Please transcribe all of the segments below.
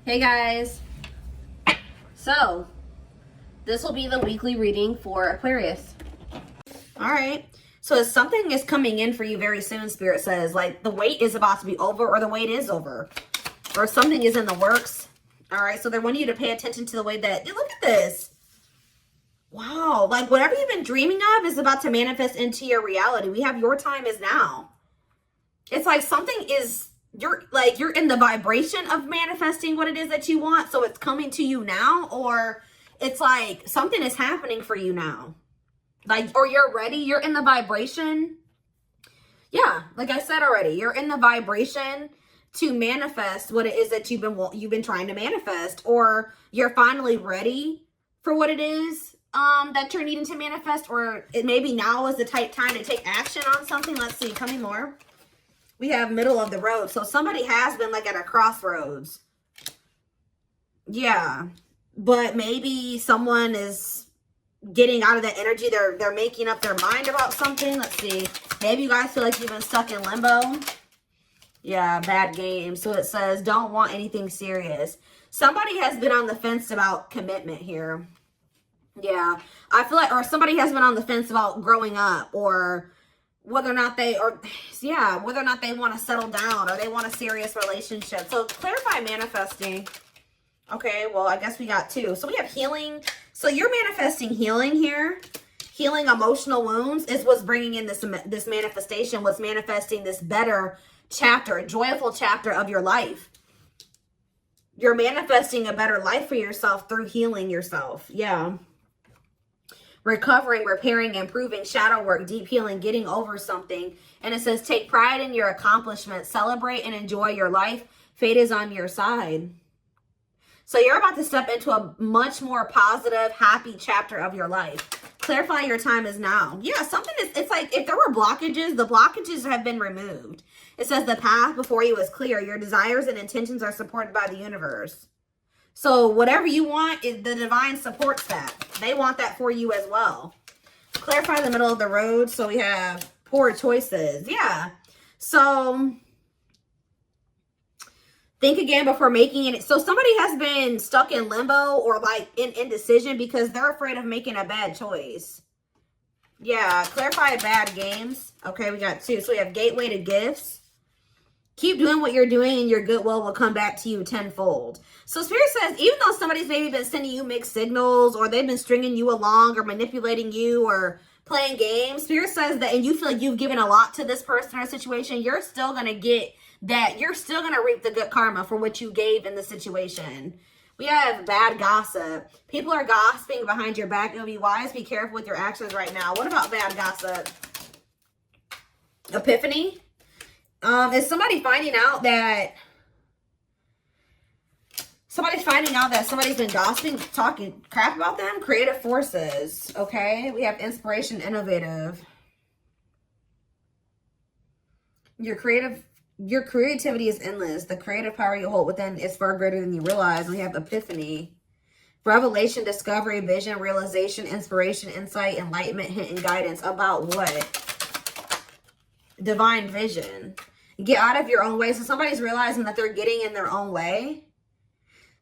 Hey guys, so this will be the weekly reading for Aquarius. All right, so something is coming in for you very soon, Spirit says, like the wait is about to be over, or the wait is over, or something is in the works. All right, so they want you to pay attention to the way that, look at this. Wow, like whatever you've been dreaming of is about to manifest into your reality. We have your time is now. It's like something is, you're in the vibration of manifesting what it is that you want, so it's coming to you now, or it's like something is happening for you now, like, or you're ready, you're in the vibration. Yeah, like I said already, you're in the vibration to manifest what it is that you've been trying to manifest, or you're finally ready for what it is that you're needing to manifest, or it maybe now is the time to take action on something. Let's see, tell me more. We have middle of the road. So somebody has been like at a crossroads. Yeah. But maybe someone is getting out of that energy. They're making up their mind about something. Let's see. Maybe you guys feel like you've been stuck in limbo. Yeah, bad game. So it says, don't want anything serious. Somebody has been on the fence about commitment here. Yeah. I feel like, or somebody has been on the fence about growing up, or whether or not they want to settle down, or they want a serious relationship. So clarify manifesting. Okay, well, I guess we got two. So we have healing. So you're manifesting healing here. Healing emotional wounds is what's bringing in this manifestation, what's manifesting this better chapter, a joyful chapter of your life. You're manifesting a better life for yourself through healing yourself. Yeah. Recovering, repairing, improving, shadow work, deep healing, getting over something. And it says, take pride in your accomplishments, celebrate and enjoy your life. Fate is on your side. So you're about to step into a much more positive, happy chapter of your life. Clarify your time is now. Yeah, something is, it's like if there were blockages, the blockages have been removed. It says the path before you is clear. Your desires and intentions are supported by the universe. So whatever you want, the divine supports that. They want that for you as well. Clarify the middle of the road. So we have poor choices. Yeah. So think again before making it. So somebody has been stuck in limbo, or like in indecision because they're afraid of making a bad choice. Yeah. Clarify bad games. Okay, we got two. So we have gateway to gifts. Keep doing what you're doing and your goodwill will come back to you tenfold. So Spirit says, even though somebody's maybe been sending you mixed signals, or they've been stringing you along, or manipulating you, or playing games, Spirit says that, and you feel like you've given a lot to this person or situation, you're still going to get that. You're still going to reap the good karma for what you gave in the situation. We have bad gossip. People are gossiping behind your back. It'll be wise. Be careful with your actions right now. What about bad gossip? Epiphany. Is somebody finding out that somebody's been gossiping, talking crap about them? Creative forces. Okay, we have inspiration, innovative. Your creativity is endless. The creative power you hold within is far greater than you realize. We have epiphany, revelation, discovery, vision, realization, inspiration, insight, enlightenment, hint, and guidance. About what? Divine vision. Get out of your own way. So somebody's realizing that they're getting in their own way.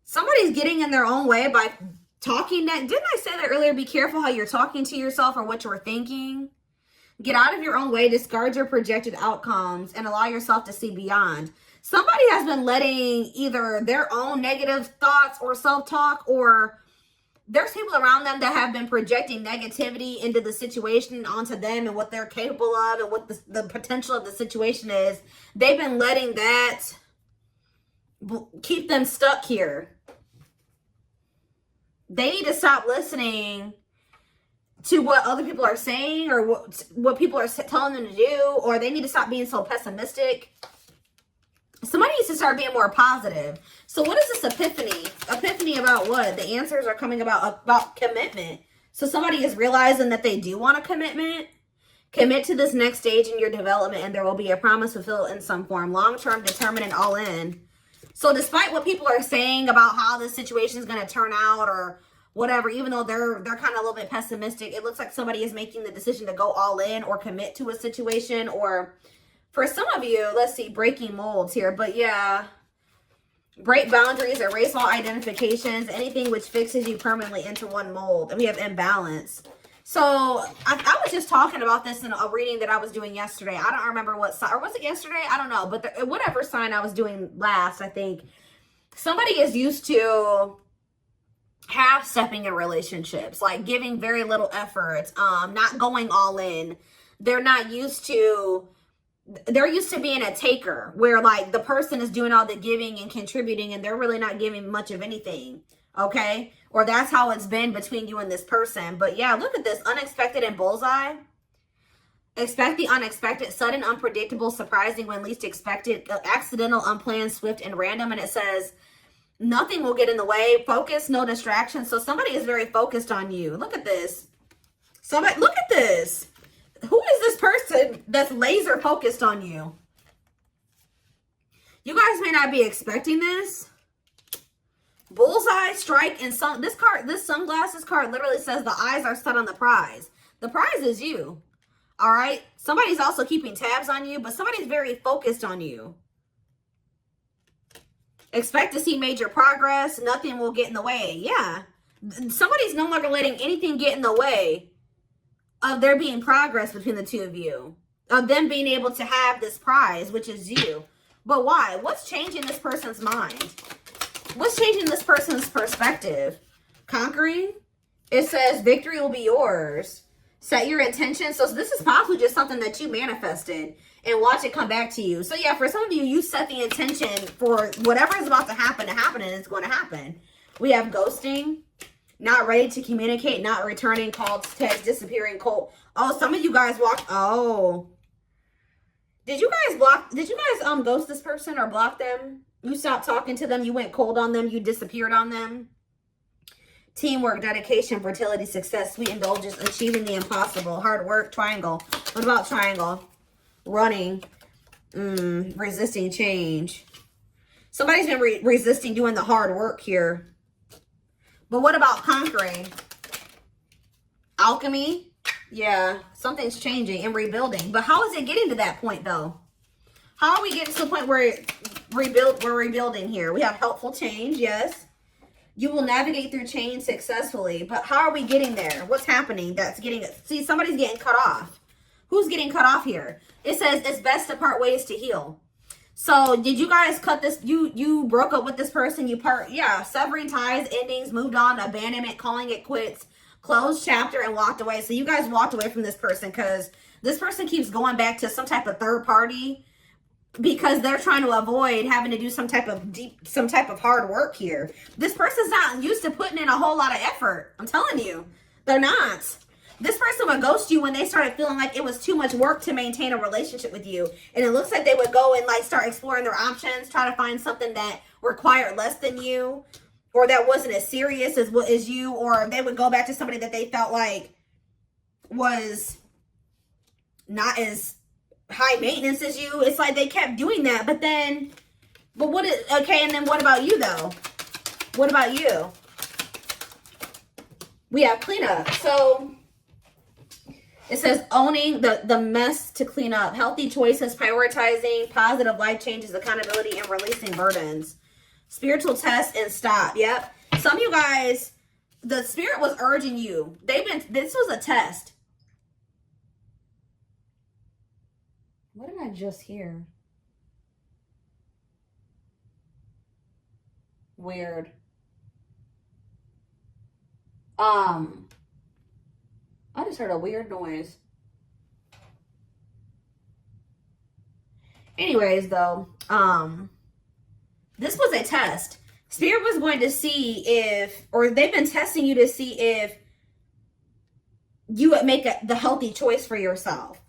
Somebody's getting in their own way by talking that. Didn't I say that earlier? Be careful how you're talking to yourself or what you're thinking. Get out of your own way. Discard your projected outcomes and allow yourself to see beyond. Somebody has been letting either their own negative thoughts or self-talk, or there's people around them that have been projecting negativity into the situation, onto them and what they're capable of and what the potential of the situation is. They've been letting that keep them stuck here. They need to stop listening to what other people are saying, or what people are telling them to do, or they need to stop being so pessimistic. Somebody needs to start being more positive. So what is this epiphany? Epiphany about what? The answers are coming about commitment. So somebody is realizing that they do want a commitment. Commit to this next stage in your development, and there will be a promise fulfilled in some form. Long-term, determined, and all in. So despite what people are saying about how this situation is going to turn out, or whatever, even though they're kind of a little bit pessimistic, it looks like somebody is making the decision to go all in or commit to a situation. Or for some of you, let's see, breaking molds here. But yeah, Break boundaries, erase all identifications, anything which fixes you permanently into one mold. And we have imbalance. So I was just talking about this in a reading that I was doing yesterday. I don't remember what sign, or was it yesterday? I don't know. But whatever sign I was doing last, I think somebody is used to half-stepping in relationships, like giving very little effort, not going all in. They're not used to, they're used to being a taker, where like the person is doing all the giving and contributing and they're really not giving much of anything. Okay? Or that's how it's been between you and this person. But yeah, look at this. Unexpected and bullseye. Expect the unexpected, sudden, unpredictable, surprising when least expected, accidental, unplanned, swift, and random. And it says, nothing will get in the way. Focus, no distractions. So somebody is very focused on you. Look at this. Somebody, look at this. Who is this person that's laser focused on you? You guys may not be expecting this. Bullseye, strike, and this sunglasses card literally says the eyes are set on the prize. The prize is you. All right? Somebody's also keeping tabs on you, but somebody's very focused on you. Expect to see major progress. Nothing will get in the way. Yeah. Somebody's no longer letting anything get in the way of there being progress between the two of you. Of them being able to have this prize, which is you. But why? What's changing this person's mind? What's changing this person's perspective? Conquering? It says victory will be yours. Set your intention. So this is possibly just something that you manifested and watch it come back to you. So yeah, for some of you, you set the intention for whatever is about to happen, and it's going to happen. We have ghosting, not ready to communicate, not returning calls, text, disappearing, cold. Oh, some of you guys walked. Oh, did you guys ghost this person or block them? You stopped talking to them. You went cold on them. You disappeared on them. Teamwork, dedication, fertility, success, sweet indulgence, achieving the impossible, hard work, triangle. What about triangle? Running, resisting change. Somebody's been resisting doing the hard work here. But what about conquering? Alchemy. Yeah, something's changing and rebuilding. But how is it getting to that point, though? How are we getting to the point where we're rebuilding here? We have helpful change, yes. You will navigate through change successfully. But how are we getting there? What's happening that's getting it? See, somebody's getting cut off. Who's getting cut off here? It says it's best to part ways to heal. So did you guys cut this? You broke up with this person. Yeah, severing ties, endings, moved on, abandonment, calling it quits, closed chapter, and walked away. So you guys walked away from this person because this person keeps going back to some type of third party because they're trying to avoid having to do some type of hard work here. This person's not used to putting in a whole lot of effort. I'm telling you, they're not. This person would ghost you when they started feeling like it was too much work to maintain a relationship with you. And it looks like they would go and like start exploring their options, try to find something that required less than you, or that wasn't as serious as you, or they would go back to somebody that they felt like was not as high maintenance as you. It's like they kept doing that, but then and then what about you though? What about you? We have cleanup. So it says owning the mess to clean up, healthy choices, prioritizing, positive life changes, accountability, and releasing burdens. Spiritual test and stop. Yep. Some of you guys, the spirit was urging you. This was a test. What did I just hear? Weird. I just heard a weird noise. Anyways, though, this was a test. Spirit was going to see they've been testing you to see if you would make the healthy choice for yourself.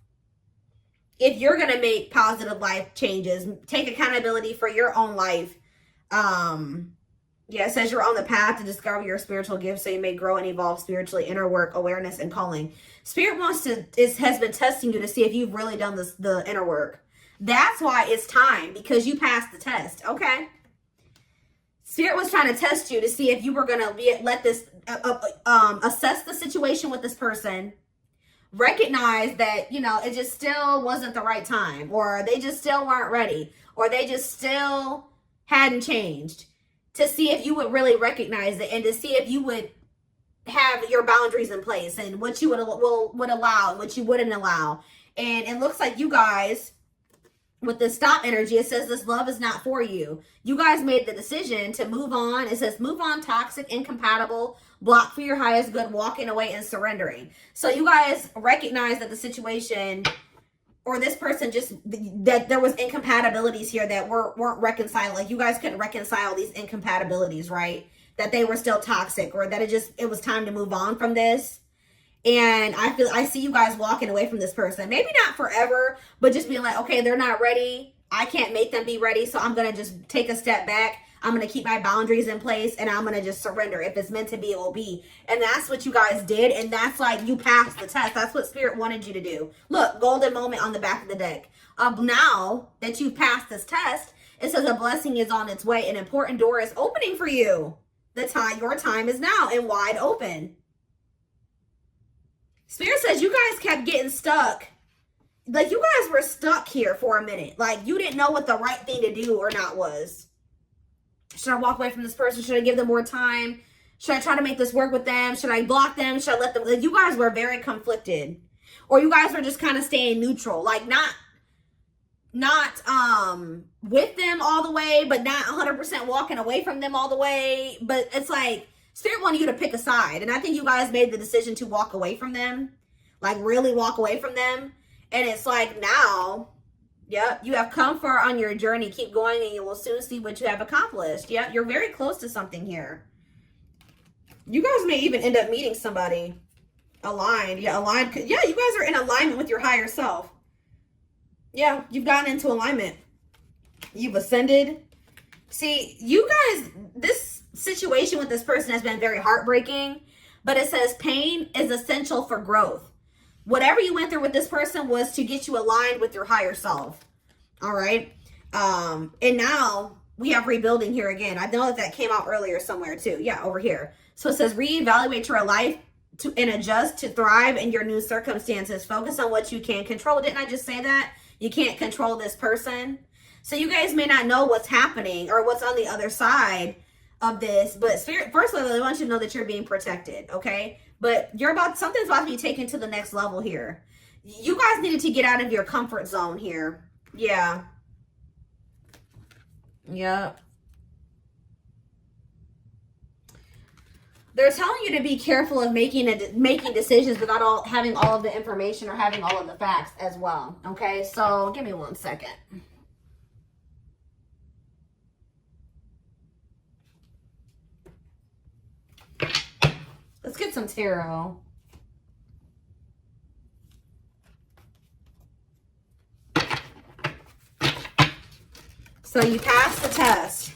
If you're going to make positive life changes, take accountability for your own life. Yeah, it says you're on the path to discover your spiritual gifts so you may grow and evolve spiritually, inner work, awareness, and calling. Spirit has been testing you to see if you've really done the inner work. That's why it's time, because you passed the test, okay? Spirit was trying to test you to see if you were going to assess the situation with this person, recognize that, it just still wasn't the right time, or they just still weren't ready, or they just still hadn't changed, to see if you would really recognize it, and to see if you would have your boundaries in place, and what you would allow and what you wouldn't allow. And it looks like you guys, with the stop energy, it says this love is not for you. You guys made the decision to move on. It says move on, toxic, incompatible, block for your highest good, walking away and surrendering. So you guys recognize that the situation, or this person, just that there was incompatibilities here that weren't reconciled. Like you guys couldn't reconcile these incompatibilities, right? That they were still toxic, or that it was time to move on from this. And I see you guys walking away from this person. Maybe not forever, but just being like, okay, they're not ready. I can't make them be ready. So I'm going to just take a step back. I'm going to keep my boundaries in place, and I'm going to just surrender. If it's meant to be, it will be. And that's what you guys did. And that's like, you passed the test. That's what Spirit wanted you to do. Look, golden moment on the back of the deck. Now that you've passed this test, it says a blessing is on its way. An important door is opening for you. Your time is now and wide open. Spirit says you guys kept getting stuck. Like you guys were stuck here for a minute. Like you didn't know what the right thing to do or not was. Should I walk away from this person? Should I give them more time? Should I try to make this work with them? Should I block them? Should I let them? Like, you guys were very conflicted. Or you guys were just kind of staying neutral. Like not with them all the way, but not 100% walking away from them all the way. But it's like Spirit wanted you to pick a side. And I think you guys made the decision to walk away from them. Like really walk away from them. And it's like now, yep, you have come far on your journey. Keep going and you will soon see what you have accomplished. Yep, you're very close to something here. You guys may even end up meeting somebody aligned. Yeah, aligned. Yeah, you guys are in alignment with your higher self. Yeah, you've gotten into alignment. You've ascended. See, you guys, this situation with this person has been very heartbreaking, but it says pain is essential for growth. Whatever you went through with this person was to get you aligned with your higher self. All right. And now we have rebuilding here again. I know that came out earlier somewhere too. Yeah, over here. So it says reevaluate your life and adjust to thrive in your new circumstances. Focus on what you can control. Didn't I just say that? You can't control this person. So you guys may not know what's happening or what's on the other side of this, but Spirit, first of all, I want you to know that you're being protected, okay? But something's about to be taken to the next level here. You guys needed to get out of your comfort zone here. Yeah. Yep. They're telling you to be careful of making decisions without having all of the information or having all of the facts as well. Okay, so give me 1 second. Let's get some tarot. So you passed the test.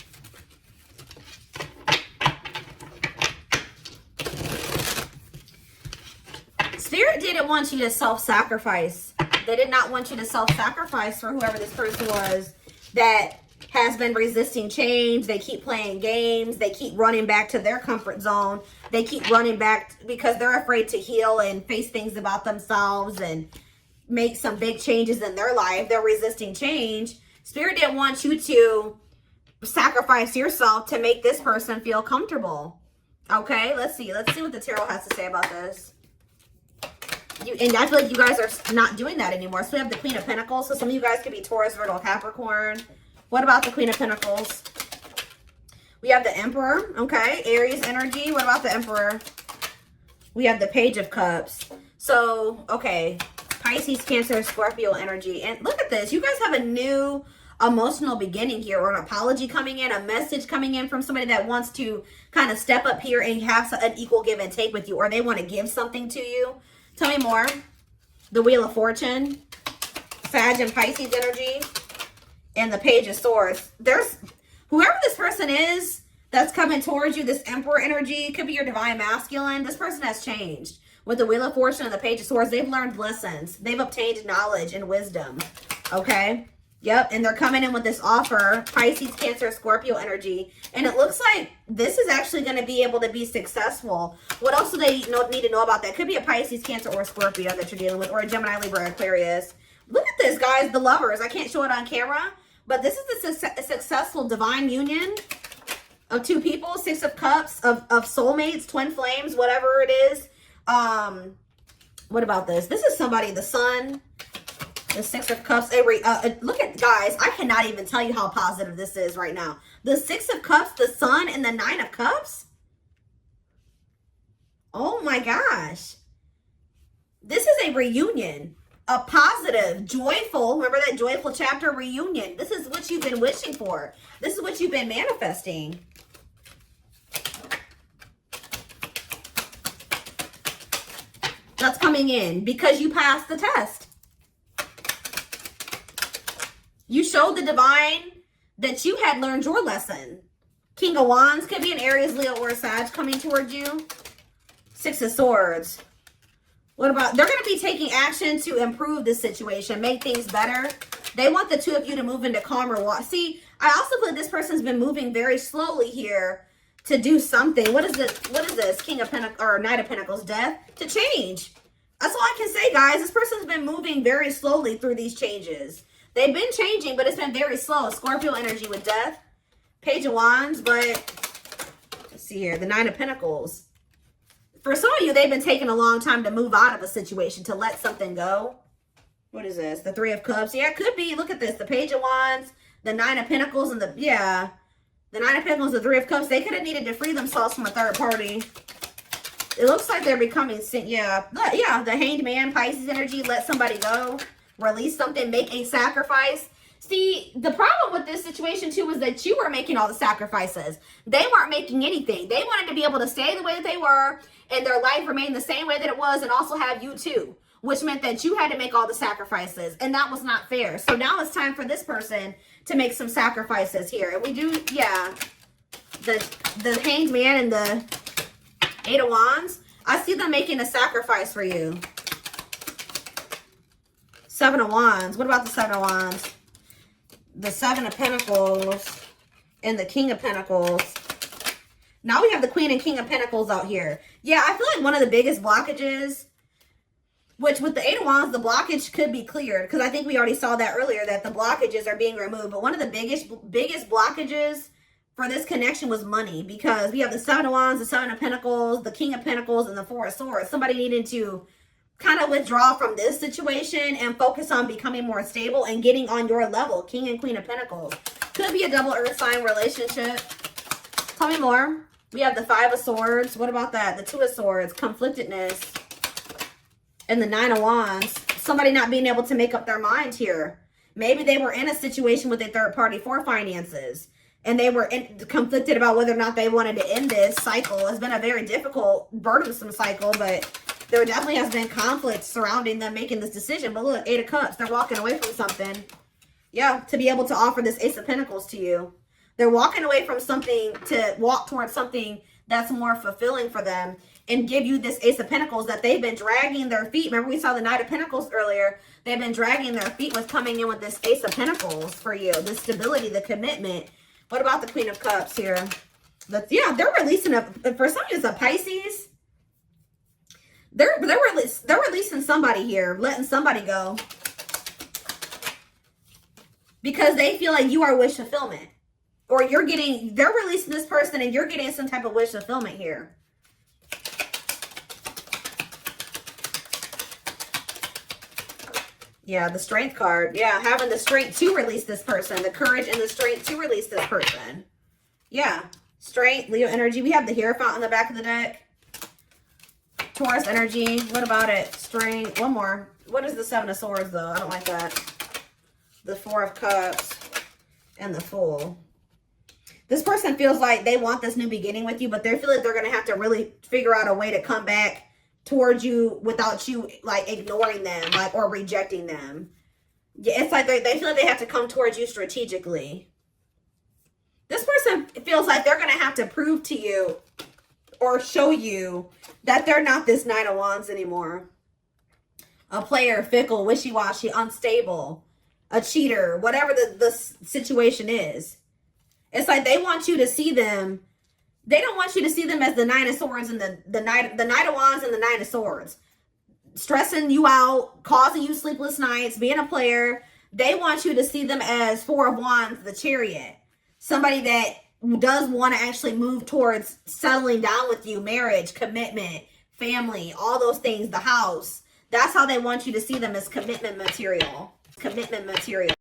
Spirit didn't want you to self-sacrifice. They did not want you to self-sacrifice for whoever this person was that has been resisting change. They keep playing games. They keep running back to their comfort zone. They keep running back because they're afraid to heal and face things about themselves and make some big changes in their life. They're resisting change. Spirit didn't want you to sacrifice yourself to make this person feel comfortable. Okay, let's see. Let's see what the tarot has to say about this. And I feel like you guys are not doing that anymore. So we have the Queen of Pentacles. So some of you guys could be Taurus, Virgo, Capricorn. What about the Queen of Pentacles? We have the Emperor. Okay, Aries energy. What about the Emperor? We have the Page of Cups. So, okay, Pisces, Cancer, Scorpio energy. And look at this. You guys have a new emotional beginning here, or an apology coming in, a message coming in from somebody that wants to kind of step up here and have an equal give and take with you, or they want to give something to you. Tell me more. The Wheel of Fortune, Sag and Pisces energy, and the Page of Swords. There's whoever this person is that's coming towards you, this Emperor energy, could be your divine masculine. This person has changed. With the Wheel of Fortune and the Page of Swords, they've learned lessons. They've obtained knowledge and wisdom. Okay? Yep, and they're coming in with this offer, Pisces, Cancer, Scorpio energy. And it looks like this is actually going to be able to be successful. What else do they need to know about that? Could be a Pisces, Cancer, or Scorpio that you're dealing with, or a Gemini, Libra, Aquarius. Look at this, guys, the Lovers. I can't show it on camera, But this is a successful divine union of two people, 6 of Cups, of soulmates, twin flames, whatever it is. What about this? This is somebody, the Sun, the 6 of Cups. Look at, guys, I cannot even tell you how positive this is right now. The 6 of Cups, the Sun, and the 9 of Cups. Oh my gosh. This is a reunion. A positive, joyful, remember that joyful chapter, reunion. This is what you've been wishing for. This is what you've been manifesting. That's coming in because you passed the test. You showed the divine that you had learned your lesson. King of Wands could be an Aries, Leo, or a Sag coming towards you. 6 of Swords. What about, they're going to be taking action to improve this situation, make things better. They want the two of you to move into calmer water. See, I also feel like this person's been moving very slowly here to do something. What is this? What is this? King of Pentacles, or Knight of Pentacles, death, to change. That's all I can say, guys. This person's been moving very slowly through these changes. They've been changing, but it's been very slow. Scorpio energy with death. Page of Wands, but let's see here. The 9 of Pentacles. For some of you, they've been taking a long time to move out of a situation, to let something go. What is this? The 3 of Cups. Yeah, it could be. Look at this. The Page of Wands, the 9 of Pentacles, and the 9 of Pentacles, the 3 of Cups. They could have needed to free themselves from a third party. It looks like they're becoming, the Hanged Man, Pisces energy. Let somebody go. Release something. Make a sacrifice. See, the problem with this situation, too, is that you were making all the sacrifices. They weren't making anything. They wanted to be able to stay the way that they were and their life remain the same way that it was, and also have you, too, which meant that you had to make all the sacrifices, and that was not fair. So now it's time for this person to make some sacrifices here. And we do, the Hanged Man and the 8 of Wands. I see them making a sacrifice for you. 7 of Wands. What about the 7 of Wands? The 7 of Pentacles and the King of Pentacles. Now we have the Queen and King of Pentacles out here. Yeah, I feel like one of the biggest blockages, which with the 8 of Wands, the blockage could be cleared, because I think we already saw that earlier, that the blockages are being removed. But one of the biggest blockages for this connection was money, because we have the 7 of Wands, the 7 of Pentacles, the King of Pentacles, and the 4 of Swords. Somebody needed to kind of withdraw from this situation and focus on becoming more stable and getting on your level. King and Queen of Pentacles. Could be a double earth sign relationship. Tell me more. We have the 5 of Swords. What about that? The 2 of Swords. Conflictedness. And the 9 of Wands. Somebody not being able to make up their mind here. Maybe they were in a situation with a third party for finances, and they were conflicted about whether or not they wanted to end this cycle. It's been a very difficult, burdensome cycle, but there definitely has been conflict surrounding them making this decision. But look, 8 of Cups. They're walking away from something. Yeah, to be able to offer this Ace of Pentacles to you. They're walking away from something to walk towards something that's more fulfilling for them and give you this Ace of Pentacles that they've been dragging their feet. Remember, we saw the Knight of Pentacles earlier. They've been dragging their feet with coming in with this Ace of Pentacles for you. The stability, the commitment. What about the Queen of Cups here? They're releasing for some of you, it's a Pisces. They're releasing somebody here, letting somebody go, because they feel like you are wish fulfillment, or they're releasing this person and you're getting some type of wish fulfillment here. Yeah, the Strength card. Yeah, having the strength to release this person, the courage and the strength to release this person. Yeah, Strength, Leo energy. We have the Hierophant on the back of the deck. Taurus energy. What about it? Strength. One more. What is the 7 of Swords, though? I don't like that. The 4 of Cups and the Fool. This person feels like they want this new beginning with you, but they feel like they're going to have to really figure out a way to come back towards you without you, like, ignoring them, like, or rejecting them. Yeah, it's like they feel like they have to come towards you strategically. This person feels like they're going to have to prove to you or show you that they're not this 9 of Wands anymore. A player, fickle, wishy-washy, unstable, a cheater, whatever the situation is. It's like they want you to see them. They don't want you to see them as the 9 of Swords and the Knight of Wands and the 9 of Swords. Stressing you out, causing you sleepless nights, being a player. they want you to see them as Four of Wands, the Chariot. Somebody that does want to actually move towards settling down with you, marriage, commitment, family, all those things, the house. That's how they want you to see them, as commitment material. Commitment material.